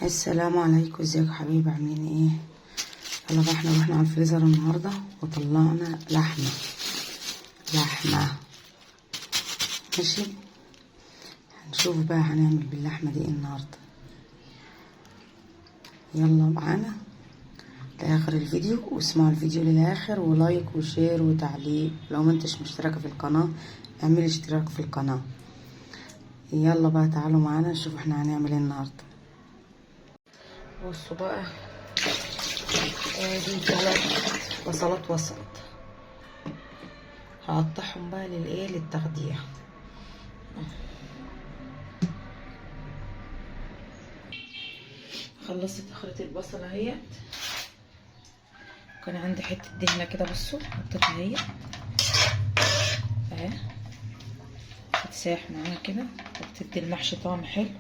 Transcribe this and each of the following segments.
السلام عليكم، ازيكم يا حبايبي؟ عاملين ايه؟ يلا بقى، احنا رحنا على الفريزر النهارده وطلعنا لحمه. ماشي، هنشوف بقى هنعمل باللحمه دي ايه النهارده. يلا معانا لاخر الفيديو، واسمعوا الفيديو للاخر، ولايك وشير وتعليق. لو ما انتش مشتركه في القناه اعملي اشتراك في القناه. يلا بقى تعالوا معانا نشوف احنا هنعمل ايه النهارده. بصوا بقى، ادي 3 بصلات وسط، هقطعهم بقى للتخديع. خلصت اخرة البصلة اهيت، كان عندي حتة دهنة كده، بصوا حطيتها اهي اهي، هتساح معاها كده وبتدي المحشي طعم حلو.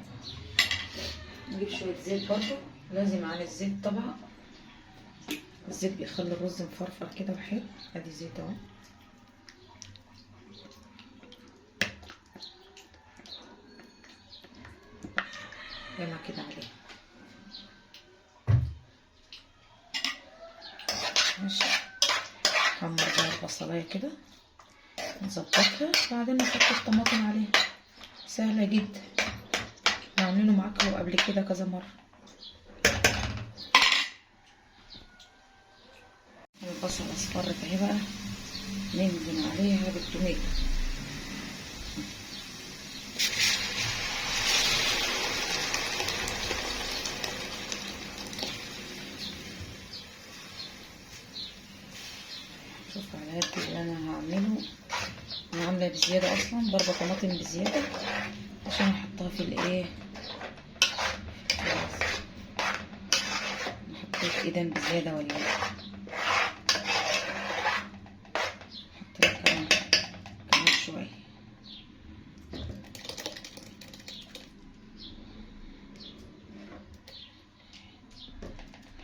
نجيب شوية زيت، برضو لازم على الزيت طبعا، الزيت بيخلي الرز مفرفر كده وحلو. ادي زيت اهو، جمع كده عليه. ماشي، حمر بقى البصلايه كده، نظبطها، بعدين نحط الطماطم عليها. سهله جدا، عاملينه معاكم قبل كده كذا مره. البصله اصفرت اهي بقى، ننزل عليها بالتوميه. شوف على قد اللي انا هعمله، انا عامله بزياده اصلا، ضربه طماطم بزياده عشان احطها في الايه، حطيت ايدين بزياده ولا ايه؟ حطيت كمان شويه.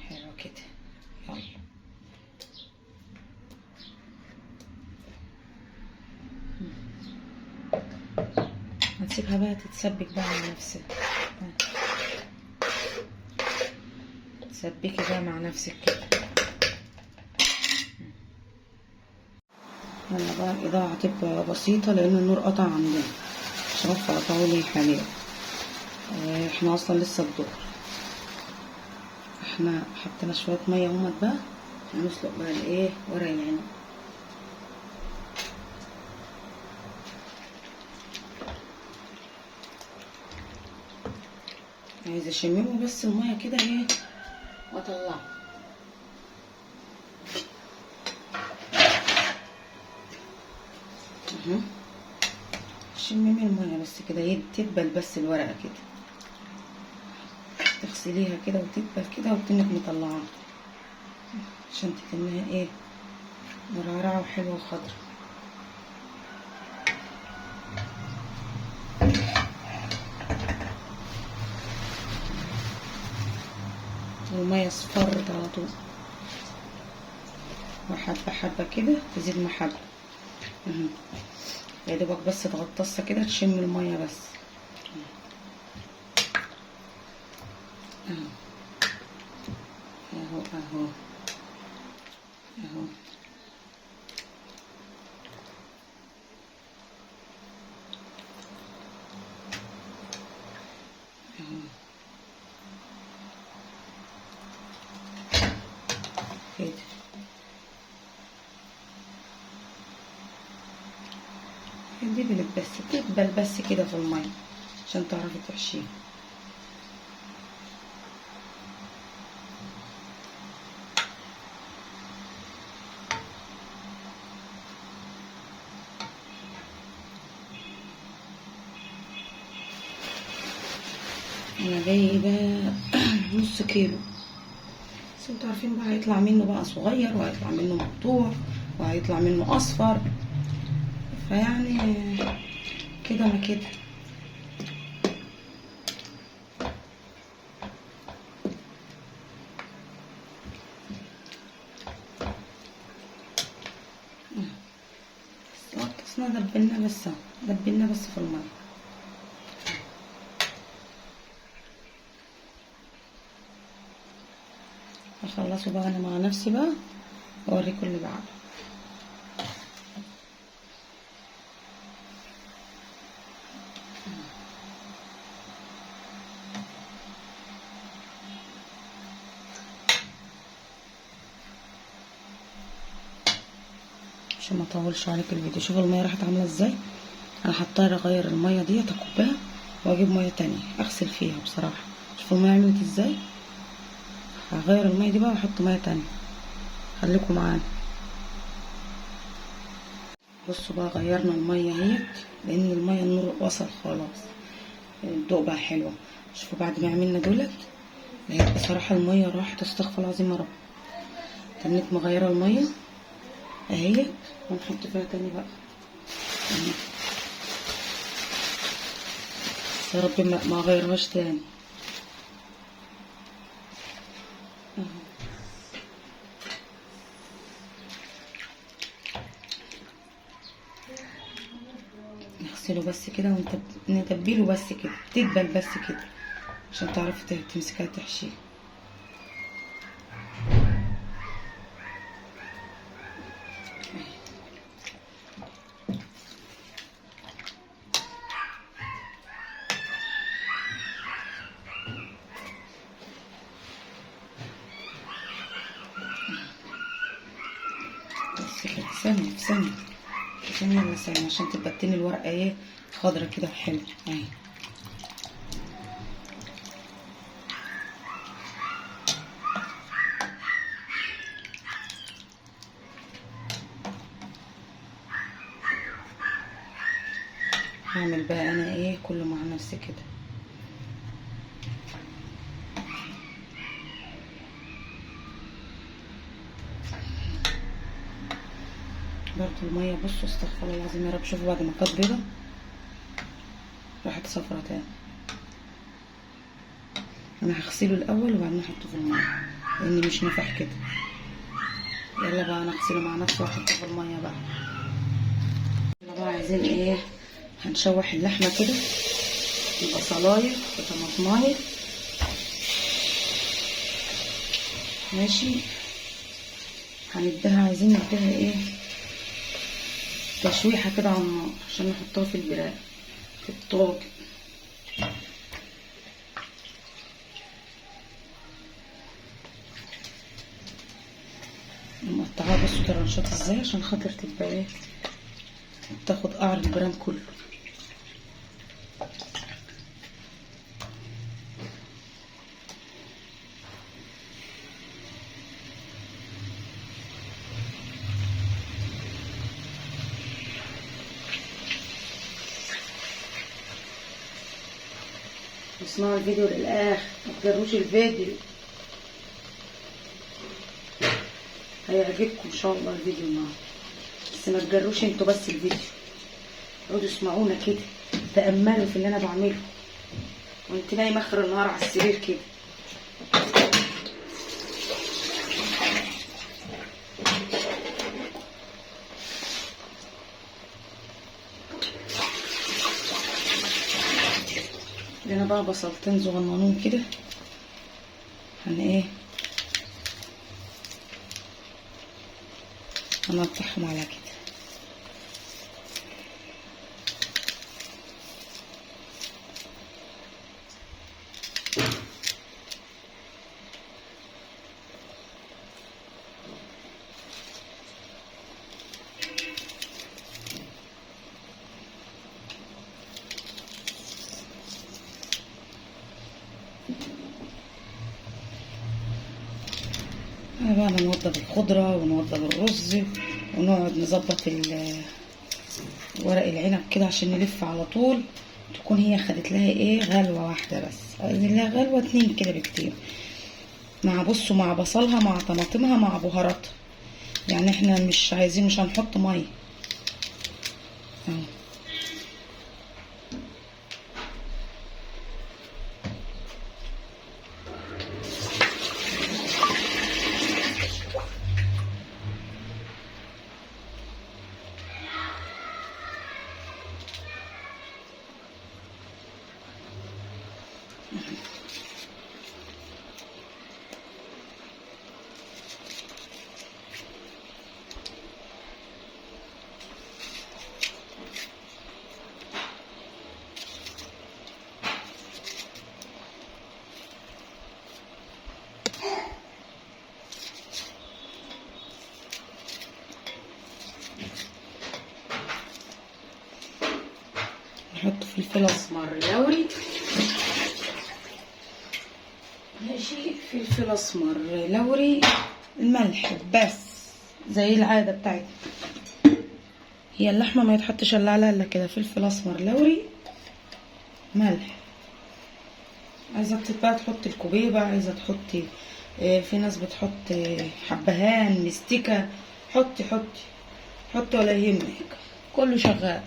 حلو كده، يلا هنسيبها بقى تتسبك بقى مع نفسها. تسبكي بقى مع نفسك كده. يلا بقى، الإضاءة هتبقى بسيطة لأن النور قطع عندنا، عشان قطعوا لي حاليا. احنا أصلا لسه الظهر. احنا حطينا شوية مية اهمت بقى، هنسلق بقى الايه، ورق العنب. عايزة اشممه بس المية كده ايه واطلعه. شممي المية بس كده، تدبل بس الورقة كده، تغسليها كده وتدبل كده وتنك مطلعاها، عشان تتنها ايه، مرعرعة وحلوة وخضرة. والمية اصفرت على طول، وحبة حبة كده تزيد محبة. يا دوبك بس تغطسها كده تشم المية بس. اهو اهو اهو اهو. كده دبلت بس، تدبل بس كده في المية عشان تعرفي تحشيها. انا جايبه نص كيلو، بس انتوا عارفين بقى هيطلع منه بقى صغير، وهيطلع منه مقطوع، وهيطلع منه اصفر، فيعني كده ما كده. غطسنا دبلنا بس، دبلنا بس في الميه. اخلصه بقى انا مع نفسي بقى واوريكم اللي بعده. عشان ما اطولش عليك الفيديو، شوفوا الميه راحت عامله ازاي. انا هضطر اغير الميه ديت اكبها واجيب ميه تانية اغسل فيها بصراحه. شوفوا الميه عملت ازاي. هغير الميه دي بقى واحط ميه تانية، خليكم معانا. بصوا بقى غيرنا الميه اهيت، لان الميه النور وصل خلاص، الضوء بقى حلو. شوفوا بعد ما عملنا دولت لقيت بصراحه الميه راحت، استغفر الله العظيم يا رب. تنيت مغيره الميه اهيت ونحط فيها تاني بقى. يا رب ما اغيرهاش تاني. نغسله بس كده ونتبله بس كده، تدبل بس كده عشان تعرفي تمسكها تحشيه. بس كده ثانية في ثانية في ثانية الا ثانية عشان تبقى التاني الورقة ايه خضرة كده وحلوة اهي. هعمل بقى انا ايه كله مع نفسي كده. برضو المية بصوا استغفر الله العظيم يا رب. شوفوا بعد ما كانت بيضة راحت صفرا تاني. انا هغسله الاول وبعدين احطه في المية لان مش نافع كده. يلا بقى انا اغسله مع نفسي واحطه في المية بقى. يلا بقى عايزين ايه، هنشوح اللحمة كده ببصلاية بطماطماية ماشي. هنديها عايزين نديها ايه تشويحة كده على النار عشان نحطها في البراء في الطاجن. مقطعاها بصوا طرنشات ازاي عشان خاطر تبقى ايه تاخد قعر البرام كله. اسمعوا الفيديو للاخر، ما تجروش الفيديو، هيعجبكم ان شاء الله الفيديو النهارده. بس ما تجروش انتوا بس الفيديو، اقعدوا اسمعونا كده، تأملوا في اللي انا بعمله وانت نايمه اخر النهار على السرير كده. هنا بقى بصلتين صغننون كده ايه هنقطعهم على كده. بقى نوضب الخضرة ونوضب الرز ونقعد نظبط ورق العنب كده عشان نلف على طول تكون هي خدت لها ايه غلوة واحدة بس، عايزين لها غلوة 2 كده بكتير. مع بصوا مع بصلها مع طماطمها مع بهاراتها، يعني احنا مش عايزين مش هنحط مية اهو. هنحط فلفل اسمر لوري، ماشي، فلفل اسمر لوري، الملح بس زي العاده بتاعتنا. هي اللحمه ما يتحطش الا عليها الا كده، فلفل اسمر لوري، ملح. عايزه بقى تحطي الكوبيبه، عايزه تحطي في ناس بتحط حبهان مستكه، حطي حطي حطي ولا يهمك، كله شغال.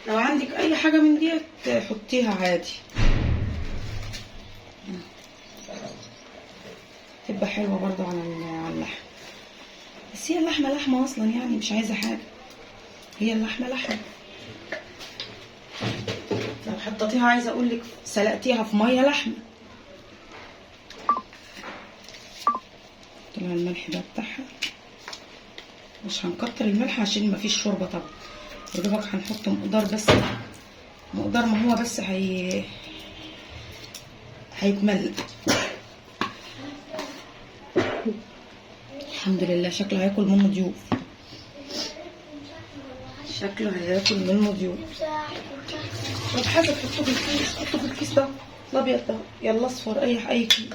لو عندك اي حاجه من ديت حطيها عادي، تبقى حلوه برضو على اللحم. بس هي اللحمه لحمه اصلا يعني، مش عايزه حاجه، هي اللحمه لحمه. لو حطيتيها، عايزه اقول لك سلقتيها في ميه لحمه. طلع الملح ده بتاعها، مش هنكتر الملح عشان مفيش شوربه طبعا، يا دوبك هنحط مقدار، بس مقدار ما هو بس هيتملق. الحمد لله شكله هياكل منه ضيوف، شكله هياكل منه ضيوف. طب حاجه تحطه في الكيس، حطه في الكيس ده الابيض ده، يلا اصفر، اي كيس.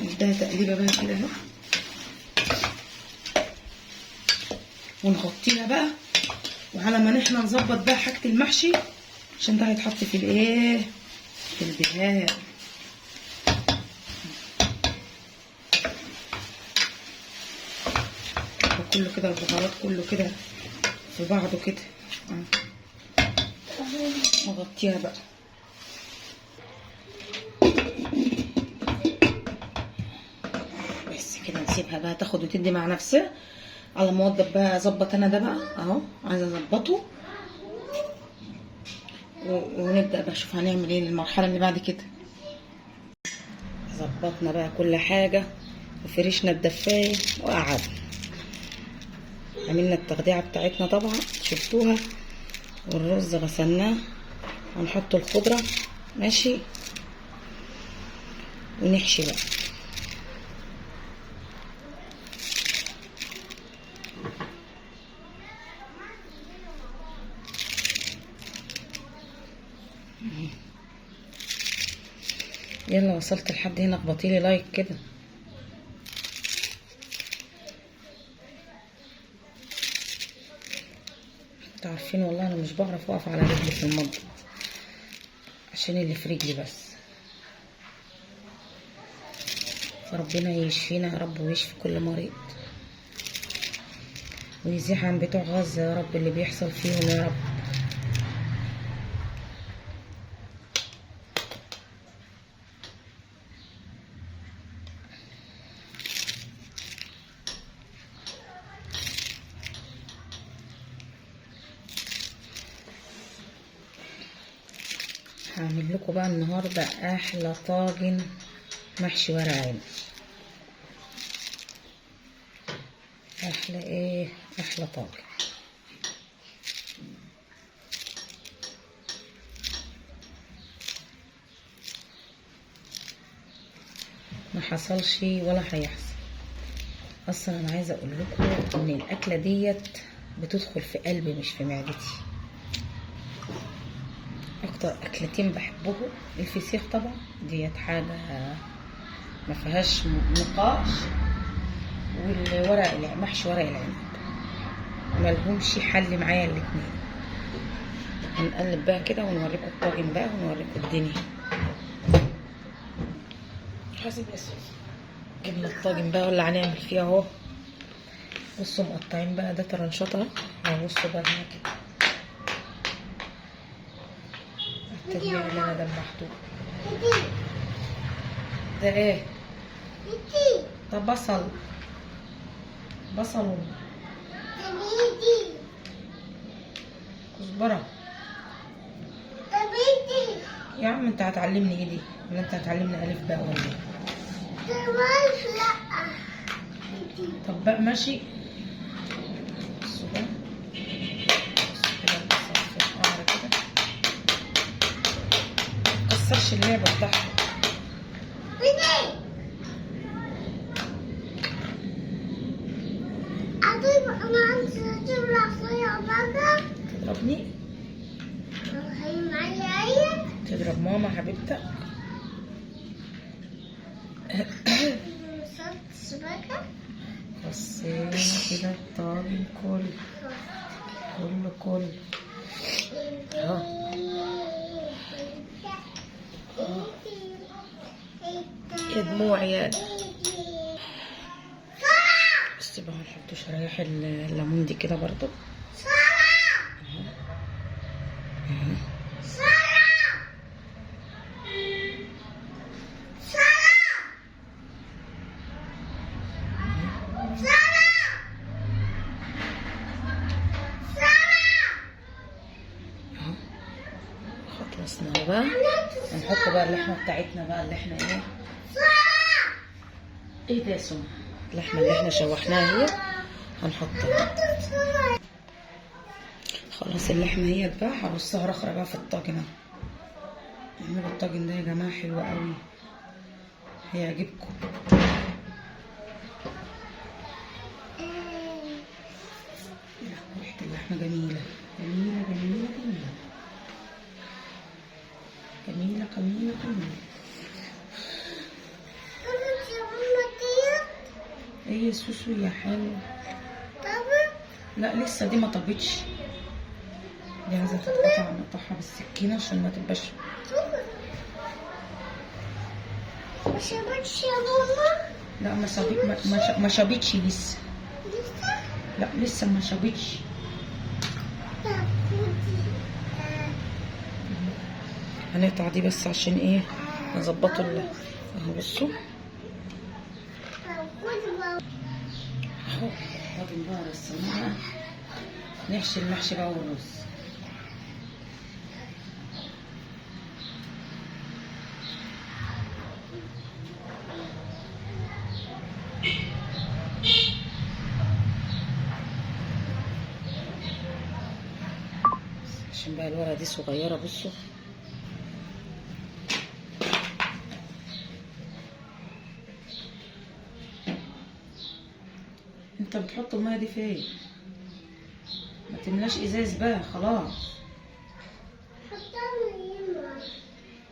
نديها تقليبه بقى كده اهو، ونغطيها بقى، وعلى ما احنا نظبط بقى حاجه المحشي، عشان ده هيتحط في الايه، في البهار. كله كده البهارات كله كده في بعضه كده. نغطيها بقى، بس كده نسيبها بقى تاخد وتدي مع نفسها، على ما اوضب بقى اظبط انا ده بقى اهو، عايزه اظبطه، ونبدا بقى نشوف هنعمل ايه للمرحله اللي بعد كده. ظبطنا بقى كل حاجه، وفرشنا الدفايه وقعدنا، عملنا التخديعه بتاعتنا طبعا شفتوها، والرز غسلناه، هنحط الخضره ماشي، ونحشي بقى. يلا وصلت لحد هنا، اخبطيلي لايك كده. انتوا عارفين والله انا مش بعرف اقف على رجلي في المطبخ، عشان اللي في رجلي بس، فربنا يشفينا يا رب، ويشفي كل مريض، ويزيح عن بتوع غزة يا رب اللي بيحصل فيهم يا رب. هعمل لكم بقى النهارده احلى طاجن محشي ورق عنب. احلى طاجن. ما حصلش ولا هيحصل. اصلا انا عايزه اقول لكم ان الاكله ديت بتدخل في قلبي مش في معدتي. اكتر اكلتين بحبهم الفسيخ طبعا، ديت حاجه ما فيهاش نقاش، والورق محشي ورق العنب ملهمش حل معايا الاتنين. هنقلب بقى كده ونوريكم الطاجن بقى، ونوريكم الدنيا. حاسب اسود. جبنا الطاجن بقى اللي هنعمل فيه اهو، بصوا مقطعين بقى، ده طرنشطه اهو، بصوا بقى هنا كده التجميع اللي انا دمحته ده ايه؟ ده بصل كزبره. يا عم انت هتعلمني ايه دي، ولا انت هتعلمني الف بقى ولا ايه؟ طب بقى ماشي. بصوا بقى، بصوا كده البصل في القعر كده، متكسرش اللعبه بتاعته. تضرب ماما حبيبتك. بصينا كده الطاجن كله اهو. يا دموع يا بس بقى نحط شرايح الليمون دي كده برضو. خلصنا بقى، هنحط بقى اللحمه بتاعتنا بقى اللي احنا ايه ده يا سما، اللحمه اللي احنا شوحناها هي هنحطها. خلاص اللحمه هي بقى هرصها رخرة بقى في الطاجن اهو. اعملوا الطاجن ده يا جماعه حلو قوي هيعجبكم. ريحه اللحمه جميله جميله جميله جميله جميله جميله جميله. ايه يا سوسو يا حلو؟ لا لسه دي ما طبتش، دي عايزه تتقطع، نقطعها بالسكينه عشان ما تبقاش. ما شربتش يا ماما؟ لا ما شربتش لسه. لا لسه ما شربتش. هنقطع دي بس عشان ايه نظبطوا اهو. بصوا اهو الطاجن بقى رصيناها، نحشي المحشي بقى والرز. عشان بقى الورقه دي صغيره. بصوا انت بتحط الميه دي فين؟ ما تملاش ازاز بقى خلاص.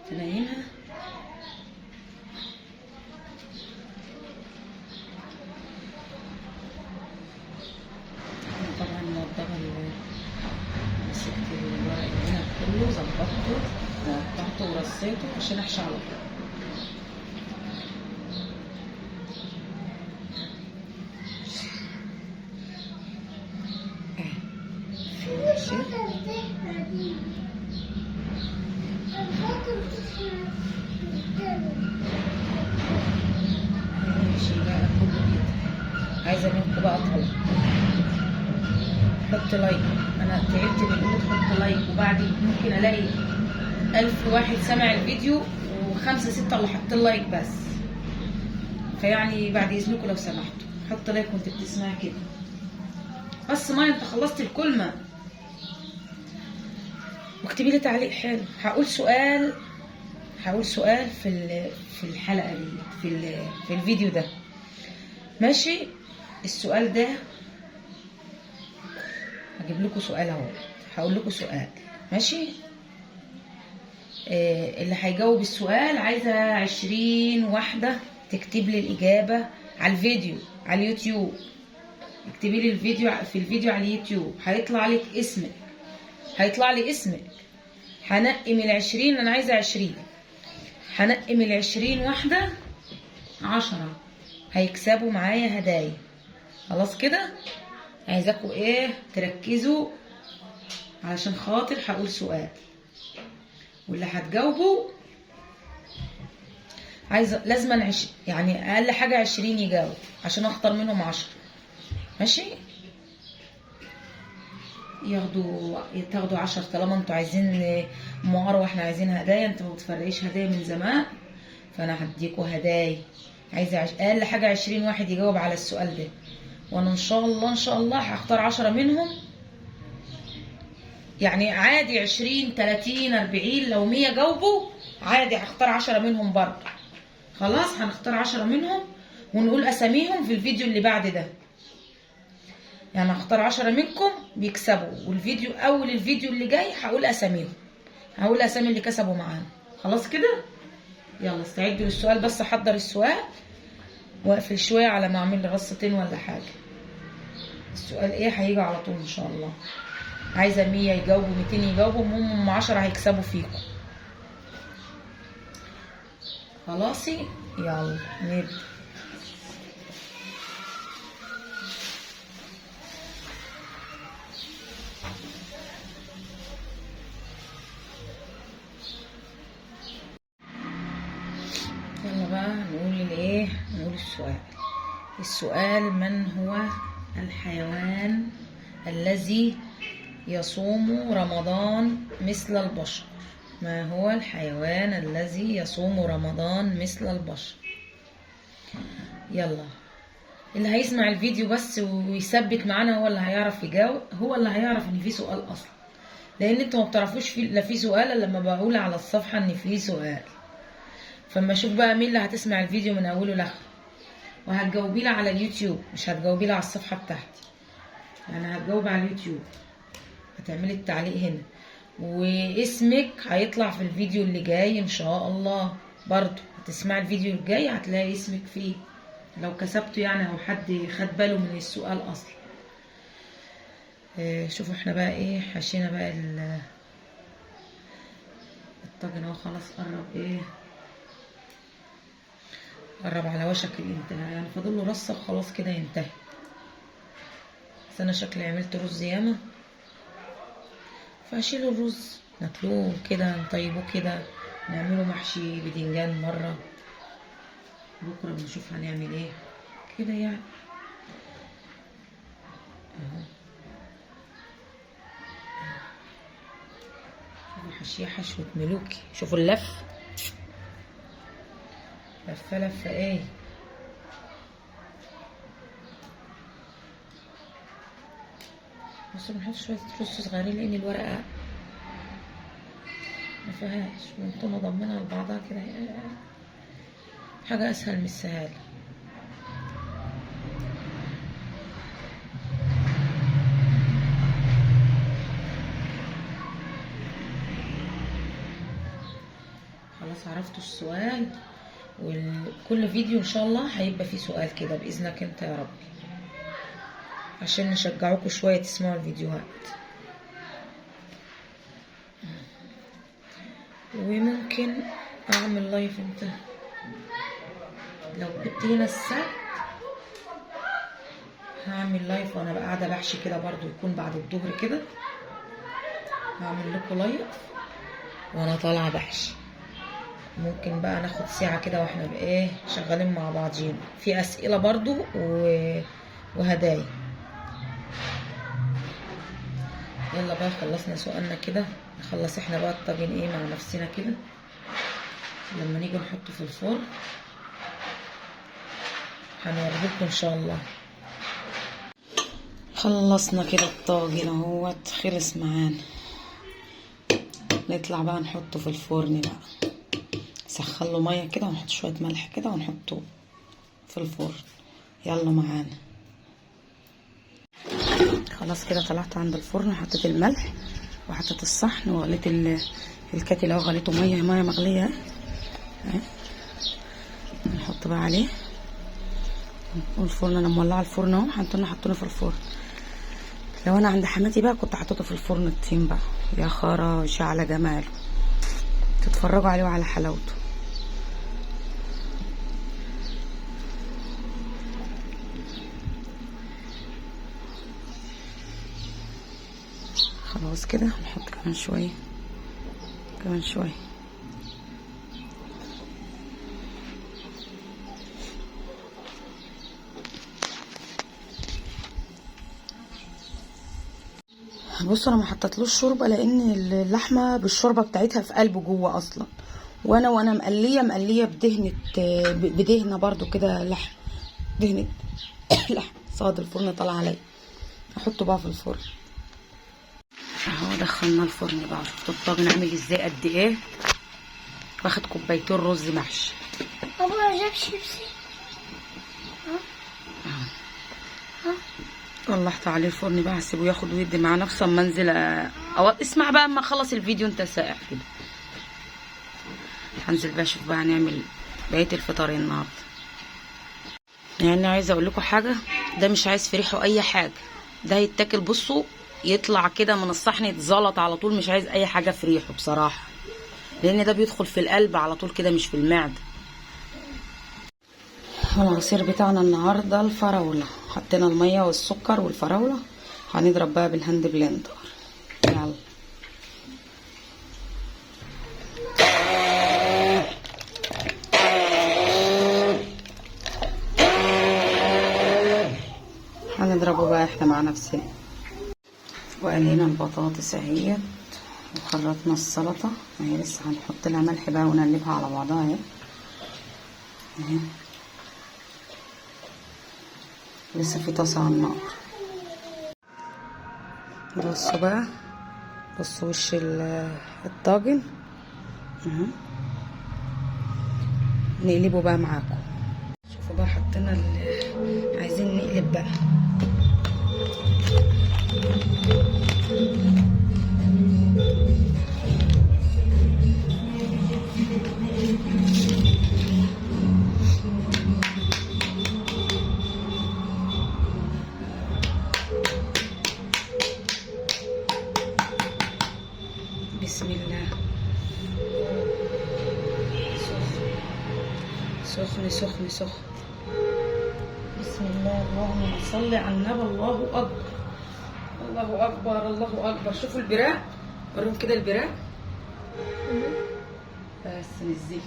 تنيمها. طبعا موضبه، مسكت الورق العنب كله ظبطته وقطعته ورصيته عشان احشي على طول. ماشي بقى كله كده. عايزه منكم بقى طلب، حط لايك. انا تعبت من انكم تحط لايك، وبعد ممكن الاقي 1000 واحد سمع الفيديو و5 6 اللي حط لايك بس. فيعني بعد اذنكم لو سمحتوا حط لايك وانت بتسمعي كده. بس ما انت خلصت الكلمه واكتبي لي تعليق حلو. هقول سؤال في الحلقه دي في الفيديو ده. ماشي؟ السؤال ده هجيب لكم سؤال اهو، هقول لكم سؤال. ماشي؟ اللي هيجاوب السؤال عايزه 20 واحده تكتب لي الاجابه على الفيديو على اليوتيوب. اكتبي لي الفيديو على اليوتيوب، هيطلع لك اسمك، هيطلع لي اسمك. هنقي من ال20، انا عايزه 20، هنقي من ال20 واحده 10 هيكسبوا معايا هدايا. خلاص كده؟ عايزاكم ايه تركزوا علشان خاطر هقول سؤال، واللي هتجاوبوا عايزه لازما يعني اقل حاجه 20 يجاوب عشان اختار منهم 10. ماشي؟ تاخدوا 10 طالما انتوا عايزين مروه. احنا عايزين هدايا، انتوا ما بتفرقيش هدايا من زمان، فانا هديكوا هدايا. عايزه اقل حاجه 20 واحد يجاوب على السؤال ده، وانا ان شاء الله هختار 10 منهم. يعني عادي 20 30 40 لو 100 جاوبوا عادي هختار 10 منهم برضه. خلاص هنختار 10 منهم ونقول اساميهم في الفيديو اللي بعد ده. يعني هختار 10 منكم بيكسبوا، والفيديو اول الفيديو اللي جاي هقول اساميهم، هقول اسامي اللي كسبوا معانا. خلاص كده. يلا استعدوا للسؤال، بس احضر السؤال واقفل شويه على ما اعمل لي رصتين ولا حاجه. السؤال ايه هيجي على طول ان شاء الله. عايزه 100 يجاوبوا، 200 يجاوبوا، المهم 10 هيكسبوا فيكم. خلاصي يلا نبدا. يلا بقى نقول الايه، نقول السؤال. السؤال: من هو الحيوان الذي يصوم رمضان مثل البشر؟ ما هو الحيوان الذي يصوم رمضان مثل البشر؟ يلا اللي هيسمع الفيديو بس ويثبت معانا هو اللي هيعرف يجاوب، هو اللي هيعرف ان في سؤال اصلا، لان انتوا ما بتعرفوش لا في سؤال الا لما بقول على الصفحه ان في سؤال. فما اشوف بقى مين اللي هتسمع الفيديو من اوله لاخره، وهتجاوبي لها على اليوتيوب، مش هتجاوبي لها على الصفحه بتاعتي. يعني هتجاوبي على اليوتيوب، هتعملي التعليق هنا، واسمك هيطلع في الفيديو اللي جاي ان شاء الله. برضو هتسمعي الفيديو الجاي هتلاقي اسمك فيه لو كسبته يعني، او حد خد باله من السؤال اصلا. شوفوا احنا بقى ايه، حشينا بقى الطاجن اهو خلاص قرب ايه، قرب على وشك الانتهاء يعني، فاضل له رصه وخلاص كده ينتهي. بس انا شكلي عملت رز ياما، فهشيل الرز ناكلوه كده، نطيبوه كده، نعمله محشي بدنجان مره، بكره بنشوف هنعمل ايه كده يعني. اهو شوفوا حشيه حشوه ملوكي، شوفوا اللف لفه ايه. بس بنحط شويه رز صغيرين لان الورقه ما فيهاش، ونقوم ضمنها لبعضها كده، حاجه اسهل من السهاله. خلاص عرفتوا السؤال، وكل فيديو ان شاء الله هيبقى فيه سؤال كده باذنك انت يا رب، عشان نشجعوكم شويه تسمعوا الفيديوهات. وممكن اعمل لايف انت لو كنت هنا السبت، هعمل لايف وانا بقى قاعده بحشي كده برضو، يكون بعد الظهر كده، هعمل لكم لايف وانا طالعه بحشي. ممكن بقى ناخد ساعه كده واحنا بايه شغالين مع بعضين، في اسئله برضو وهدايا. يلا بقى خلصنا سؤالنا كده، نخلص احنا بقى الطاجن ايه مع نفسنا كده لما نيجي نحطه في الفرن، هنوريكم ان شاء الله. خلصنا كده الطاجن اهوت، خلص معانا. نطلع بقى نحطه في الفرن بقى، نسخن له ميه كده ونحط شويه ملح كده ونحطه في الفرن. يلا معانا. خلاص كده طلعت عند الفرن وحطيت الملح وحطيت الصحن وغليت الكاتل اهو، غليته ميه مغليه اهي. نحط بقى عليه، والفرن انا مولعه الفرن اهو، حطينا في الفرن. لو انا عند حماتي بقى كنت حطيته في الفرن الطين بقى، يا خراشي على جماله، تتفرجوا عليه وعلى حلاوته. خلاص كده هنحط كمان شويه كمان شويه. بصوا انا ما حطيتلوش شوربه لان اللحمه بالشوربه بتاعتها في قلبه جوه اصلا، وانا مقليه بدهنه برضو كده، لحم دهنه لحم صاد الفرن طلع عليا. احطه بقى في الفرن اهو. دخلنا الفرن بقى، شفتوا الطاجن عامل ازاي قد ايه، واخد كوبايتين رز محشي. بابا ما جابش شيبسي. طلعت عليه الفرن بقى، هسيبه ياخد ويدي مع نفسه اما انزل اسمع بقى اما اخلص الفيديو انت ساقع كده. هنزل بقى اشوف بقى هنعمل بقيه الفطار النهارده. يعني عايزه اقول لكم حاجه، ده مش عايز في ريحه اي حاجه، ده هيتاكل بصوا يطلع كده من الصحن يتزلط على طول، مش عايز اي حاجه في ريحه بصراحه، لان ده بيدخل في القلب على طول كده مش في المعده. العصير بتاعنا النهارده الفراوله، حطينا الميه والسكر والفراوله، هنضرب بقى بالهاند بلندر. يلا هنضربه بقى احنا مع نفسنا. وقلينا البطاطس اهيت وخرطنا السلطه اهي، لسه هنحط لها ملح بقى ونقلبها على بعضها اهي. لسه في طاسه على النار. بصوا بقى، بصوا وش الطاجن اهو، نقلبه بقى معاكم. شوفوا بقى حطينا عايزين نقلب بقى. بسم الله. سخن سخن سخن. بسم الله، اللهم صل على النبي. الله اكبر الله اكبر الله اكبر. شوفوا البراق، وريهم كده البراق بس نزلي.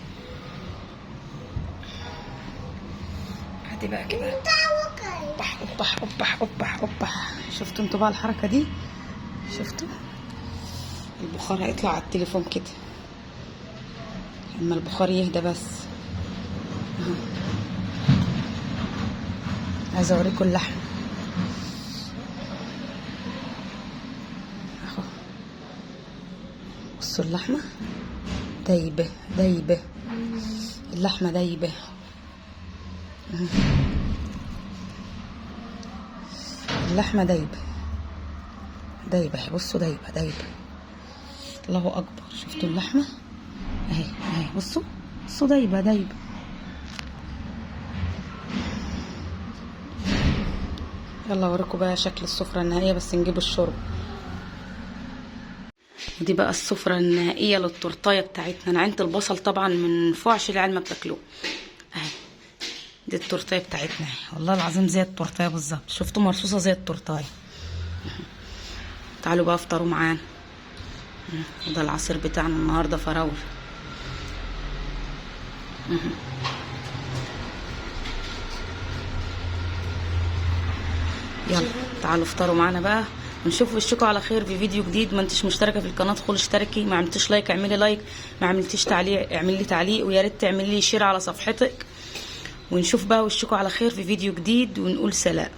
هاتي بقى كده قبح قبح قبح قبح قبح. شفتوا انتوا بقى الحركه دي؟ شفتوا البخار هيطلع على التليفون كده اما البخار يهدى بس. عايزه اوريكم اللحمه اهو. بصوا اللحمه دايبه دايبه، اللحمه دايبه اللحمه دايبه دايبه. بصوا دايبه دايبه. الله اكبر. شفتوا اللحمه اهي اهي. بصوا بصوا دايبه دايبه. يلا اوريكم بقى شكل السفره النهائيه، بس نجيب الشرب. ودي بقى السفره النهائيه للتورتايه بتاعتنا. انا عينت البصل طبعا من فوق عشان العيال ما بتاكلوه اهي. دي التورتايه بتاعتنا اهي، والله العظيم زي التورتايه بالظبط. شفتوا مرصوصه زي التورتايه. تعالوا بقى افطروا معانا. وده العصير بتاعنا النهارده فراوله. يلا تعالوا افطروا معانا بقى، ونشوف وشكم على خير في فيديو جديد. ما انتش مشتركه في القناه ادخلي اشتركي، ما عملتيش لايك اعملي لايك، ما عملتيش تعليق اعملي لي تعليق، ويا ريت تعملي لي شير على صفحتك. ونشوف بقى وشكم على خير في فيديو جديد، ونقول سلام.